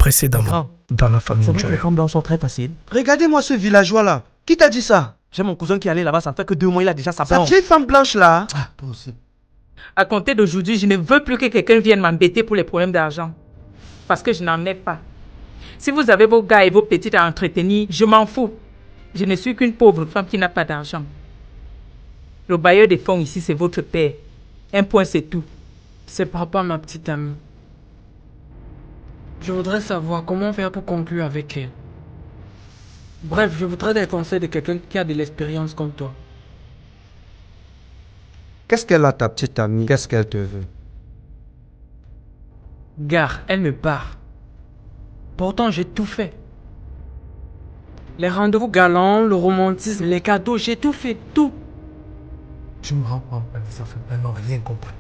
Précédemment, dans la famille C'est vrai que les femmes blanches sont très faciles. Regardez-moi ce villageois-là. Qui t'a dit ça? J'ai mon cousin qui est allé là-bas, ça fait que 2 mois, il a déjà sa Sa blonde. vieille femme blanche-là. Ah, possible. À compter d'aujourd'hui, je ne veux plus que quelqu'un vienne m'embêter pour les problèmes d'argent. Parce que je n'en ai pas. Si vous avez vos gars et vos petites à entretenir, je m'en fous. Je ne suis qu'une pauvre femme qui n'a pas d'argent. Le bailleur des fonds ici, c'est votre père. Un point, c'est tout. C'est papa, ma petite amie. Je voudrais savoir comment faire pour conclure avec elle. Bref, je voudrais des conseils de quelqu'un qui a de l'expérience comme toi. Qu'est-ce qu'elle a, ta petite amie? Qu'est-ce qu'elle te veut? Gare, elle me part. Pourtant, j'ai tout fait. Les rendez-vous galants, le romantisme, les cadeaux, j'ai tout fait, tout. Je me rends compte, ça fait vraiment rien compris.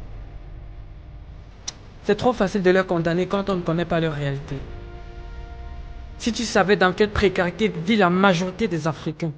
C'est trop facile de les condamner quand on ne connaît pas leur réalité. Si tu savais dans quelle précarité vit la majorité des Africains.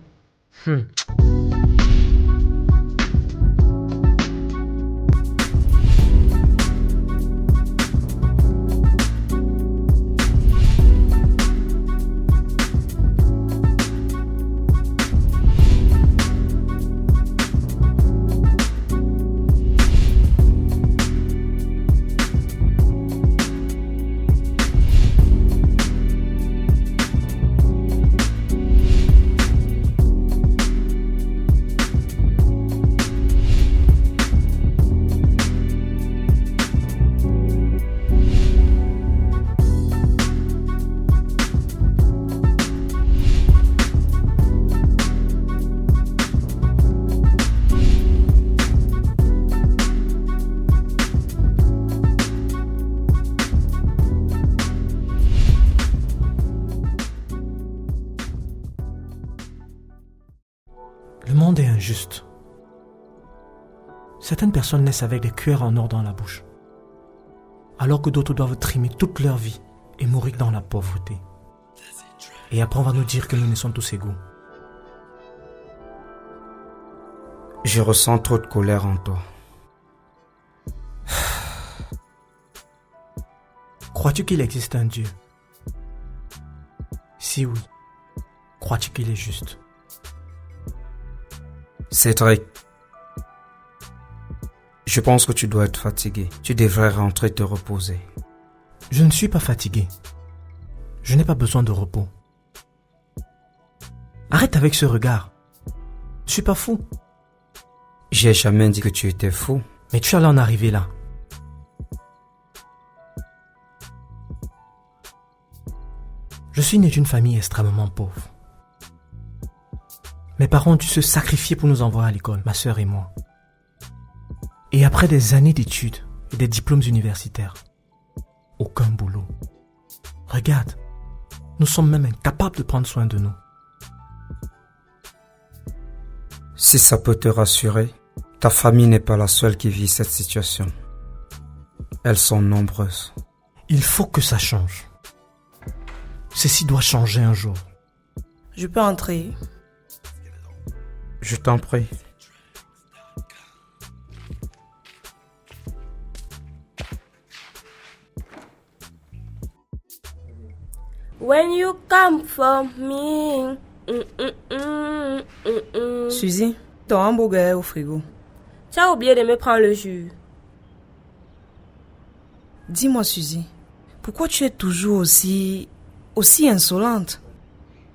Le monde est injuste. Certaines personnes naissent avec des cuillères en or dans la bouche, alors que d'autres doivent trimer toute leur vie et mourir dans la pauvreté. Et après on va nous dire que nous naissons tous égaux. Je ressens trop de colère en toi. Crois-tu qu'il existe un Dieu? Si oui, crois-tu qu'il est juste? Cédric, je pense que tu dois être fatigué. Tu devrais rentrer te reposer. Je ne suis pas fatigué. Je n'ai pas besoin de repos. Arrête avec ce regard. Je suis pas fou. J'ai jamais dit que tu étais fou. Mais tu allais en arriver là. Je suis né d'une famille extrêmement pauvre. Mes parents ont dû se sacrifier pour nous envoyer à l'école, ma sœur et moi. Et après des années d'études et des diplômes universitaires, aucun boulot. Regarde, nous sommes même incapables de prendre soin de nous. Si ça peut te rassurer, ta famille n'est pas la seule qui vit cette situation. Elles sont nombreuses. Il faut que ça change. Ceci doit changer un jour. Je peux entrer? Je t'en prie. When you come for me. Suzy, ton hamburger est au frigo. Tu as oublié de me prendre le jus. Dis-moi, Suzy, pourquoi tu es toujours aussi insolente?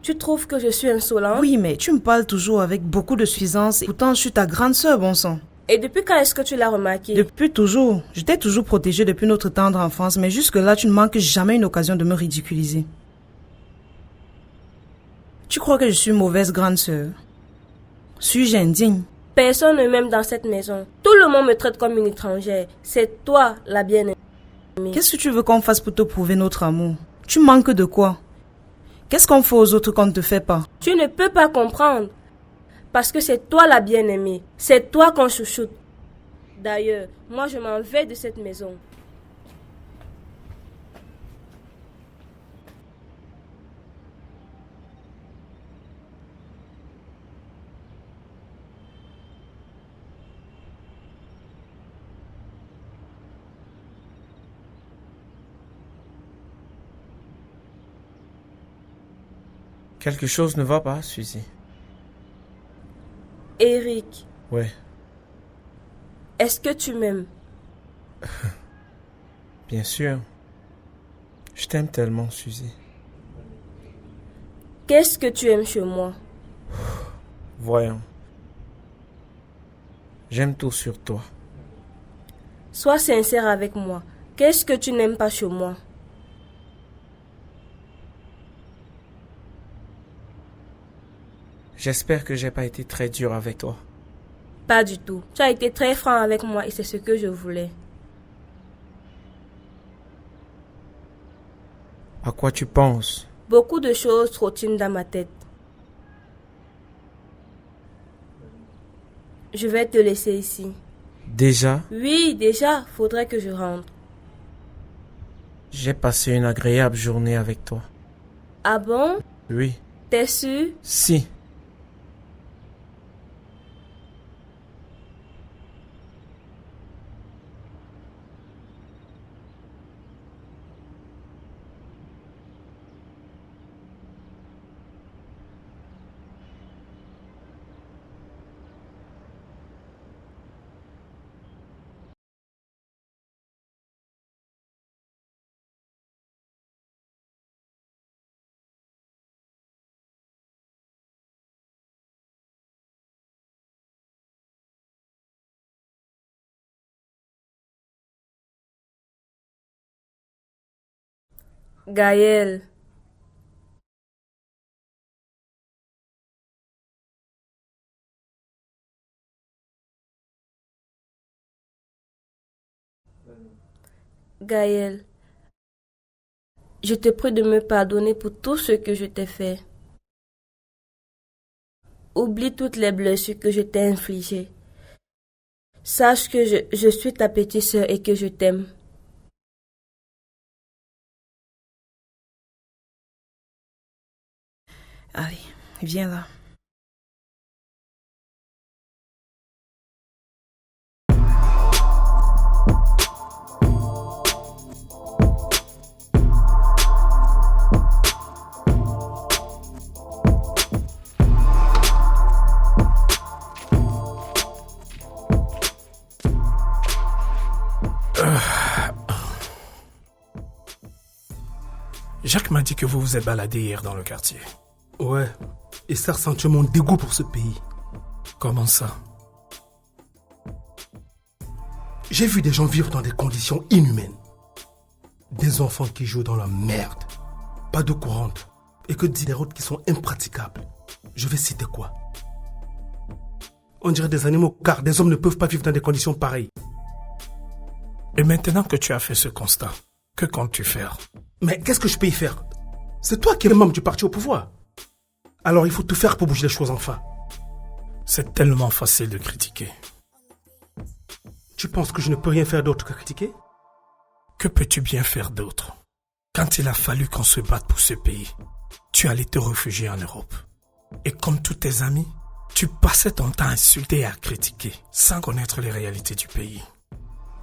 Tu trouves que je suis insolente? Oui, mais tu me parles toujours avec beaucoup de suffisance. Pourtant, je suis ta grande sœur, bon sang. Et depuis quand est-ce que tu l'as remarqué? Depuis toujours. Je t'ai toujours protégée depuis notre tendre enfance, mais jusque-là, tu ne manques jamais une occasion de me ridiculiser. Tu crois que je suis mauvaise grande sœur? Suis-je indigne? Personne ne m'aime dans cette maison. Tout le monde me traite comme une étrangère. C'est toi, la bien-aimée. Qu'est-ce que tu veux qu'on fasse pour te prouver notre amour? Tu manques de quoi? Qu'est-ce qu'on fait aux autres qu'on ne te fait pas? Tu ne peux pas comprendre. Parce que c'est toi la bien-aimée. C'est toi qu'on chouchoute. D'ailleurs, moi je m'en vais de cette maison. Quelque chose ne va pas, Suzy. Eric, Ouais, est-ce que tu m'aimes? bien sûr. Je t'aime tellement, Suzy. Qu'est-ce que tu aimes chez moi? Voyons. J'aime tout sur toi. Sois sincère avec moi. Qu'est-ce que tu n'aimes pas chez moi? J'espère que j'ai pas été très dur avec toi. Pas du tout. Tu as été très franc avec moi et c'est ce que je voulais. À quoi tu penses? Beaucoup de choses trottinent dans ma tête. Je vais te laisser ici. Déjà, Oui, déjà, faudrait que je rentre. j'ai passé une agréable journée avec toi. Ah bon? Oui. T'es sûr? Si. Gaël. Gaël. Je te prie de me pardonner pour tout ce que je t'ai fait. Oublie toutes les blessures que je t'ai infligées. Sache que je suis ta petite sœur et que je t'aime. Allez, viens là. Jacques m'a dit que vous vous êtes baladé hier dans le quartier. Ouais, et ça ressentit mon dégoût pour ce pays. Comment ça? J'ai vu des gens vivre dans des conditions inhumaines. Des enfants qui jouent dans la merde. Pas d'eau courante. Et que dire des routes qui sont impraticables. Je vais citer quoi? On dirait des animaux car des hommes ne peuvent pas vivre dans des conditions pareilles. Et maintenant que tu as fait ce constat, que comptes-tu faire? Mais qu'est-ce que je peux y faire? C'est toi qui es membre du parti au pouvoir. Alors il faut tout faire pour bouger les choses enfin. C'est tellement facile de critiquer. Tu penses que je ne peux rien faire d'autre que critiquer? Que peux-tu bien faire d'autre? Quand il a fallu qu'on se batte pour ce pays, tu allais te réfugier en Europe. Et comme tous tes amis, tu passais ton temps à insulter et à critiquer, sans connaître les réalités du pays.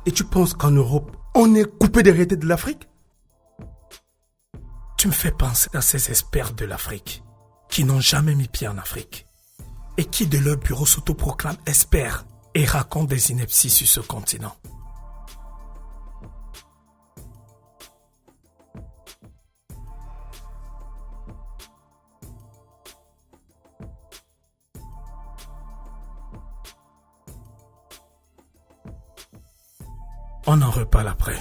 Et tu penses qu'en Europe, on est coupé des réalités de l'Afrique? Tu me fais penser à ces experts de l'Afrique, qui n'ont jamais mis pied en Afrique, et qui de leur bureau s'autoproclament experts et racontent des inepties sur ce continent. On en reparle après.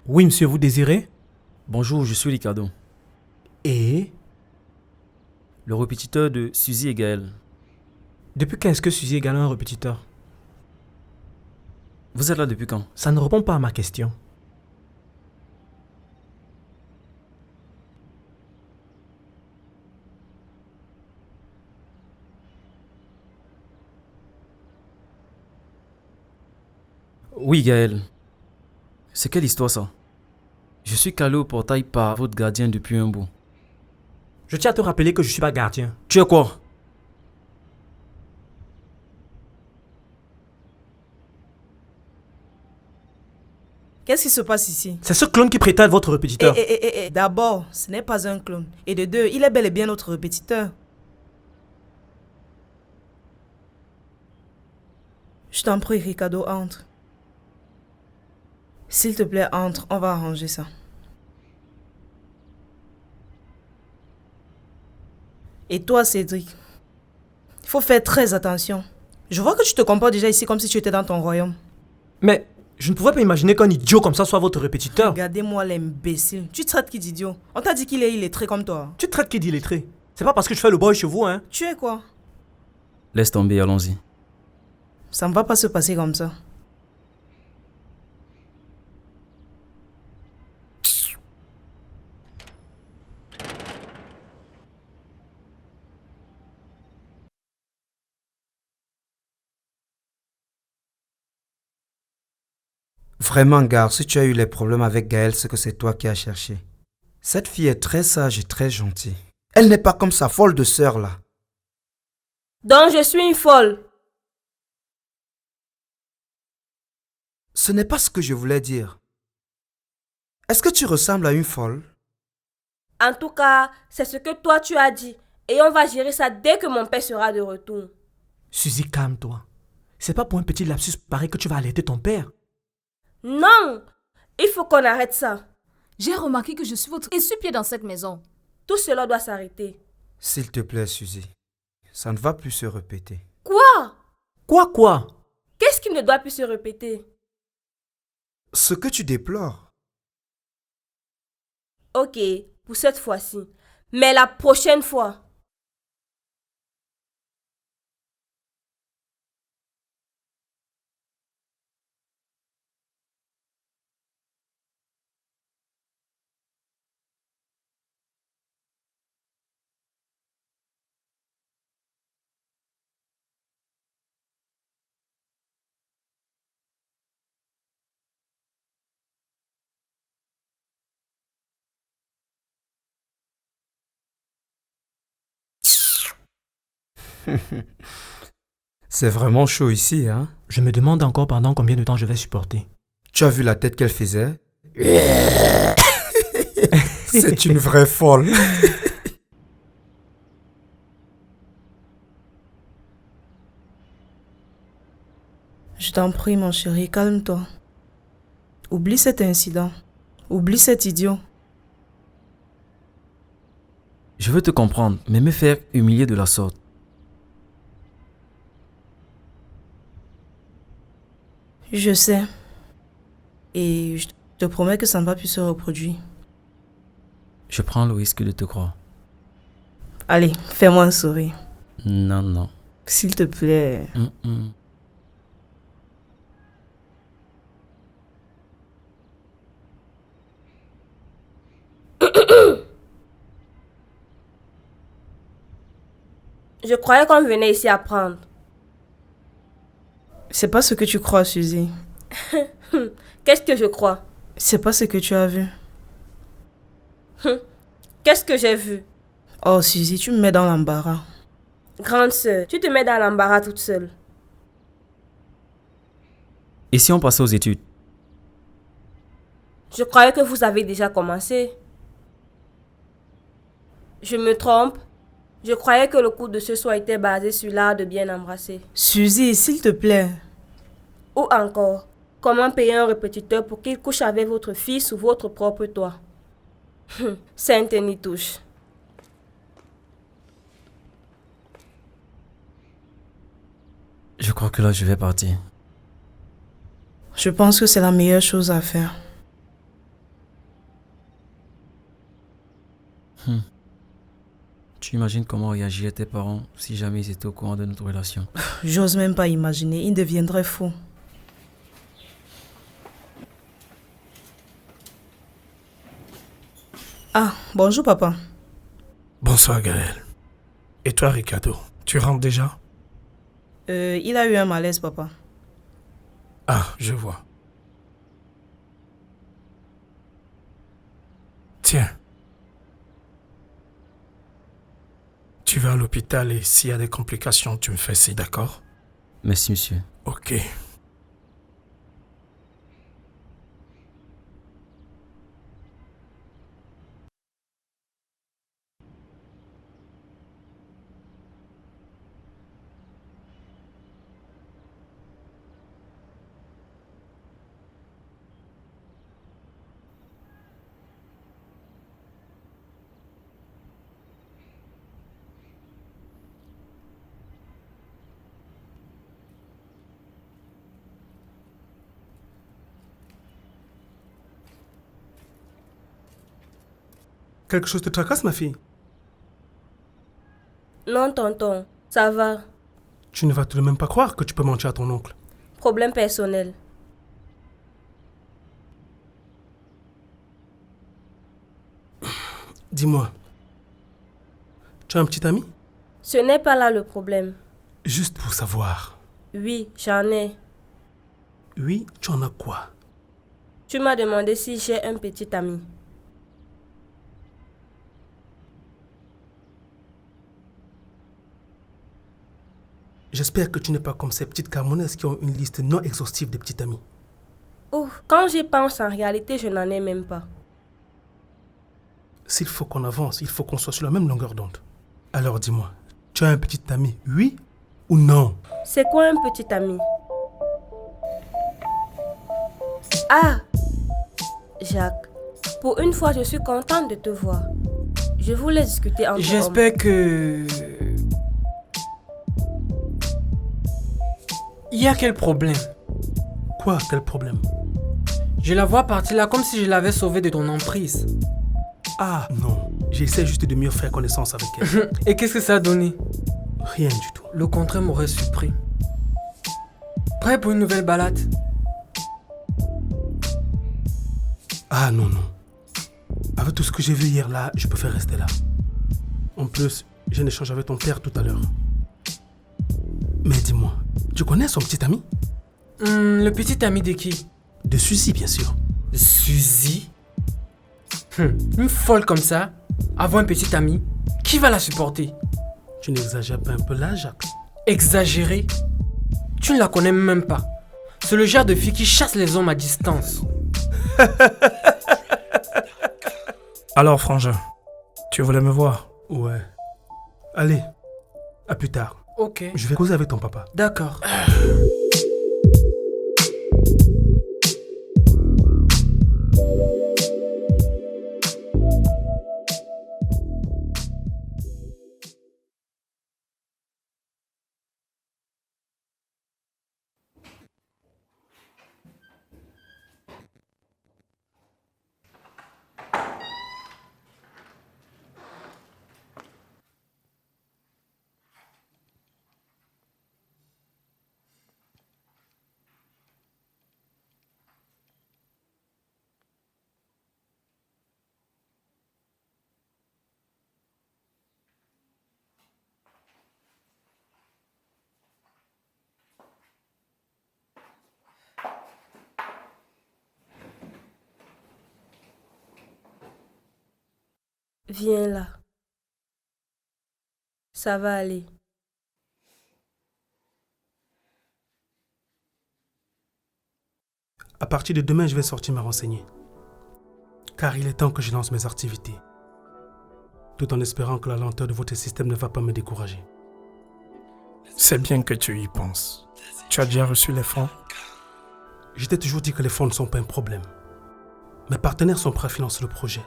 Oui, monsieur, vous désirez? Bonjour, je suis Ricardo, Et le répétiteur de Suzy et Gaël. depuis quand est-ce que Suzy est un répétiteur? Vous êtes là depuis quand? Ça ne répond pas à ma question. Oui, Gaël. C'est quelle histoire ça? Je suis calé au portail par votre gardien depuis un bout. Je tiens à te rappeler que je suis pas gardien. Tu es quoi? Qu'est-ce qui se passe ici? C'est ce clone qui prétend votre répétiteur. D'abord, ce n'est pas un clone. Et de deux, il est bel et bien notre répétiteur. Je t'en prie, Ricardo, entre. S'il te plaît, entre. On va arranger ça. Et toi, Cédric, il faut faire très attention. Je vois que tu te comportes déjà ici comme si tu étais dans ton royaume. Mais je ne pouvais pas imaginer qu'un idiot comme ça soit votre répétiteur. Regardez-moi l'imbécile. Tu traites qui d'idiot? On t'a dit qu'il est illettré comme toi. Tu traites qui d'illettré? C'est pas parce que je fais le boy chez vous, hein? Tu es quoi? Laisse tomber, allons-y. Ça ne va pas se passer comme ça. Vraiment, gare, si tu as eu les problèmes avec Gaëlle, c'est que c'est toi qui as cherché. Cette fille est très sage et très gentille. Elle n'est pas comme sa folle de sœur là. Donc je suis une folle. Ce n'est pas ce que je voulais dire. Est-ce que tu ressembles à une folle? En tout cas, c'est ce que toi tu as dit. Et on va gérer ça dès que mon père sera de retour. Suzy, calme-toi. C'est pas pour un petit lapsus pareil que tu vas alerter ton père. Non! Il faut qu'on arrête ça. J'ai remarqué que je suis votre essuie-pied dans cette maison. Tout cela doit s'arrêter. S'il te plaît, Suzy. Ça ne va plus se répéter. Quoi? Quoi? Qu'est-ce qui ne doit plus se répéter? Ce que tu déplores. Ok, pour cette fois-ci. Mais la prochaine fois. C'est vraiment chaud ici, hein? Je me demande encore pendant combien de temps je vais supporter. Tu as vu la tête qu'elle faisait? C'est une vraie folle. Je t'en prie, mon chéri, calme-toi. Oublie cet incident. Oublie cet idiot. Je veux te comprendre, mais me faire humilier de la sorte. Je sais. Et je te promets que ça ne va plus se reproduire. Je prends le risque de te croire. Allez, fais-moi un sourire. Non. S'il te plaît. Je croyais qu'on venait ici apprendre. C'est pas ce que tu crois, Suzy. Qu'est-ce que je crois? C'est pas ce que tu as vu. Qu'est-ce que j'ai vu? Oh, Suzy, tu me mets dans l'embarras. Grande sœur, tu te mets dans l'embarras toute seule. Et si on passait aux études? Je croyais que vous avez déjà commencé. Je me trompe? Je croyais que le cours de ce soir était basé sur l'art de bien embrasser. Suzy, s'il te plaît. Ou encore, comment payer un répétiteur pour qu'il couche avec votre fille sous votre propre toit. Sainte-Nitouche. Je crois que là, je vais partir. Je pense que c'est la meilleure chose à faire. Tu imagines comment réagiraient tes parents si jamais ils étaient au courant de notre relation? J'ose même pas imaginer, ils deviendraient fous. Ah, bonjour papa. Bonsoir Gaël. Et toi Ricardo, tu rentres déjà? Il a eu un malaise papa. Ah, je vois. Tiens. Tu vas à l'hôpital et s'il y a des complications, tu me fais signe, d'accord? Merci monsieur. Ok. Quelque chose te tracasse, ma fille? Non, tonton, ça va. Tu ne vas tout de même pas croire que tu peux mentir à ton oncle. Problème personnel. Dis-moi, tu as un petit ami? Ce n'est pas là le problème. Juste pour savoir. Oui, j'en ai. Oui, tu en as quoi? Tu m'as demandé si j'ai un petit ami. J'espère que tu n'es pas comme ces petites Camerounaises qui ont une liste non exhaustive de petits amis. Oh, quand j'y pense, en réalité, je n'en ai même pas. S'il faut qu'on avance, il faut qu'on soit sur la même longueur d'onde. Alors dis-moi, tu as un petit ami, oui ou non? C'est quoi un petit ami? Ah, Jacques, pour une fois, je suis contente de te voir. Je voulais discuter entre hommes. J'espère que... Il y a quel problème? Quoi, quel problème? Je la vois partir là comme si je l'avais sauvée de ton emprise. Ah non, j'essaie juste de mieux faire connaissance avec elle. Et qu'est-ce que ça a donné? Rien du tout. Le contraire m'aurait surpris. Prêt pour une nouvelle balade? Ah non, non. Avec tout ce que j'ai vu hier là, je préfère rester là. En plus, j'ai un échange avec ton père tout à l'heure. Mais dis-moi, tu connais son petit ami? Le petit ami de qui? De Suzy, bien sûr. Suzy? Une folle comme ça, avoir un petit ami, qui va la supporter? Tu n'exagères pas un peu là, Jacques? Exagérer? Tu ne la connais même pas. C'est le genre de fille qui chasse les hommes à distance. Alors, frangin, tu voulais me voir? Ouais. Allez, à plus tard. Ok. Je vais causer avec ton papa. D'accord. Viens là. Ça va aller. À partir de demain, je vais sortir me renseigner. Car il est temps que je lance mes activités. Tout en espérant que la lenteur de votre système ne va pas me décourager. C'est bien que tu y penses. Tu as déjà reçu les fonds? Je t'ai toujours dit que les fonds ne sont pas un problème. Mes partenaires sont prêts à financer le projet.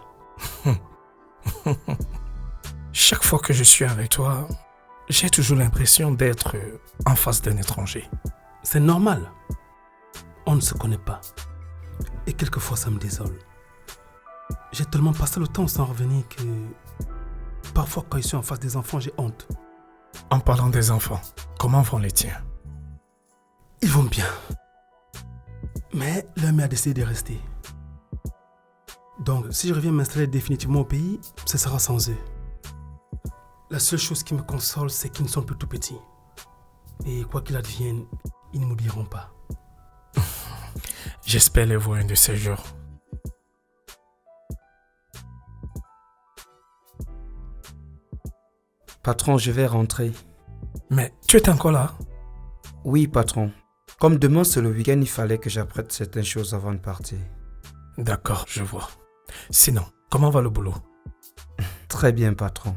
Chaque fois que je suis avec toi, j'ai toujours l'impression d'être en face d'un étranger. C'est normal. On ne se connaît pas. Et quelquefois, ça me désole. J'ai tellement passé le temps sans revenir que... Parfois, quand je suis en face des enfants, j'ai honte. En parlant des enfants, comment vont les tiens? Ils vont bien. Mais l'un a décidé de rester. Donc, si je reviens m'installer définitivement au pays, ce sera sans eux. La seule chose qui me console, c'est qu'ils ne sont plus tout petits. Et quoi qu'il advienne, ils ne m'oublieront pas. J'espère les voir un de ces jours. Patron, je vais rentrer. Mais tu es encore là? Oui, patron. Comme demain c'est le week-end, il fallait que j'apprête certaines choses avant de partir. D'accord, je vois. Sinon, comment va le boulot? Très bien, patron.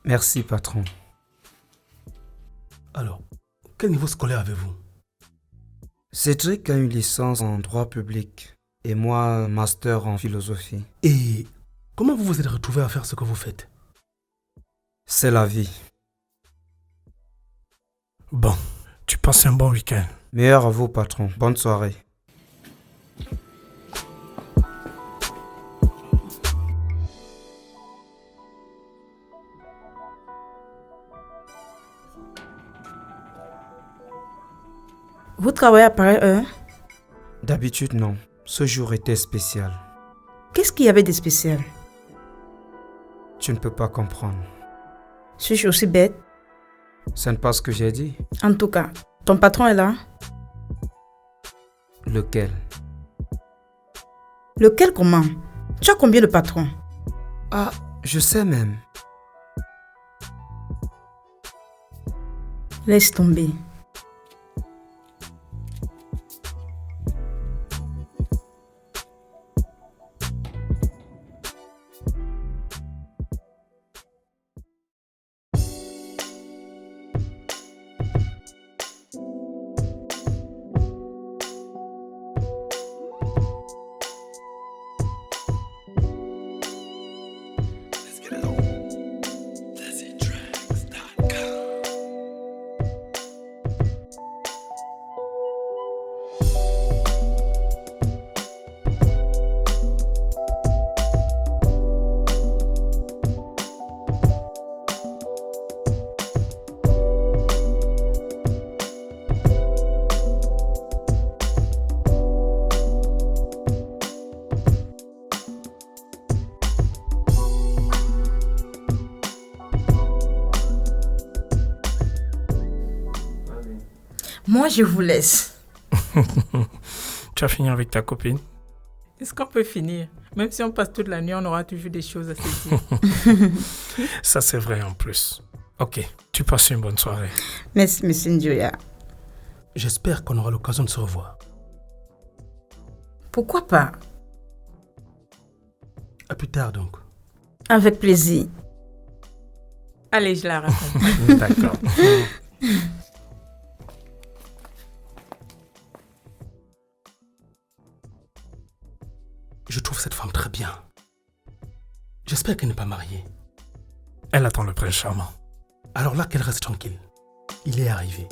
Merci, patron. Alors, quel niveau scolaire avez-vous? Cédric a une licence en droit public et moi un master en philosophie. Et comment vous vous êtes retrouvé à faire ce que vous faites? C'est la vie. Bon, tu passes un bon week-end. Meilleur à vous, patron. Bonne soirée. Vous travaillez à pareille heure? D'habitude, non. Ce jour était spécial. Qu'est-ce qu'il y avait de spécial? Tu ne peux pas comprendre. Suis-je aussi bête? Ce n'est pas ce que j'ai dit. En tout cas, ton patron est là? Lequel? Lequel comment? Tu as combien de patrons? Ah, je sais même. Laisse tomber. Moi, je vous laisse. Tu as fini avec ta copine? Est-ce qu'on peut finir? Même si on passe toute la nuit, on aura toujours des choses à se dire. Ça, c'est vrai en plus. Ok, tu passes une bonne soirée. Merci, monsieur Ndioya. J'espère qu'on aura l'occasion de se revoir. Pourquoi pas? À plus tard donc. Avec plaisir. Allez, je la raconte. D'accord. Je trouve cette femme très bien. J'espère qu'elle n'est pas mariée. Elle attend le prince charmant. Alors là, qu'elle reste tranquille. Il est arrivé.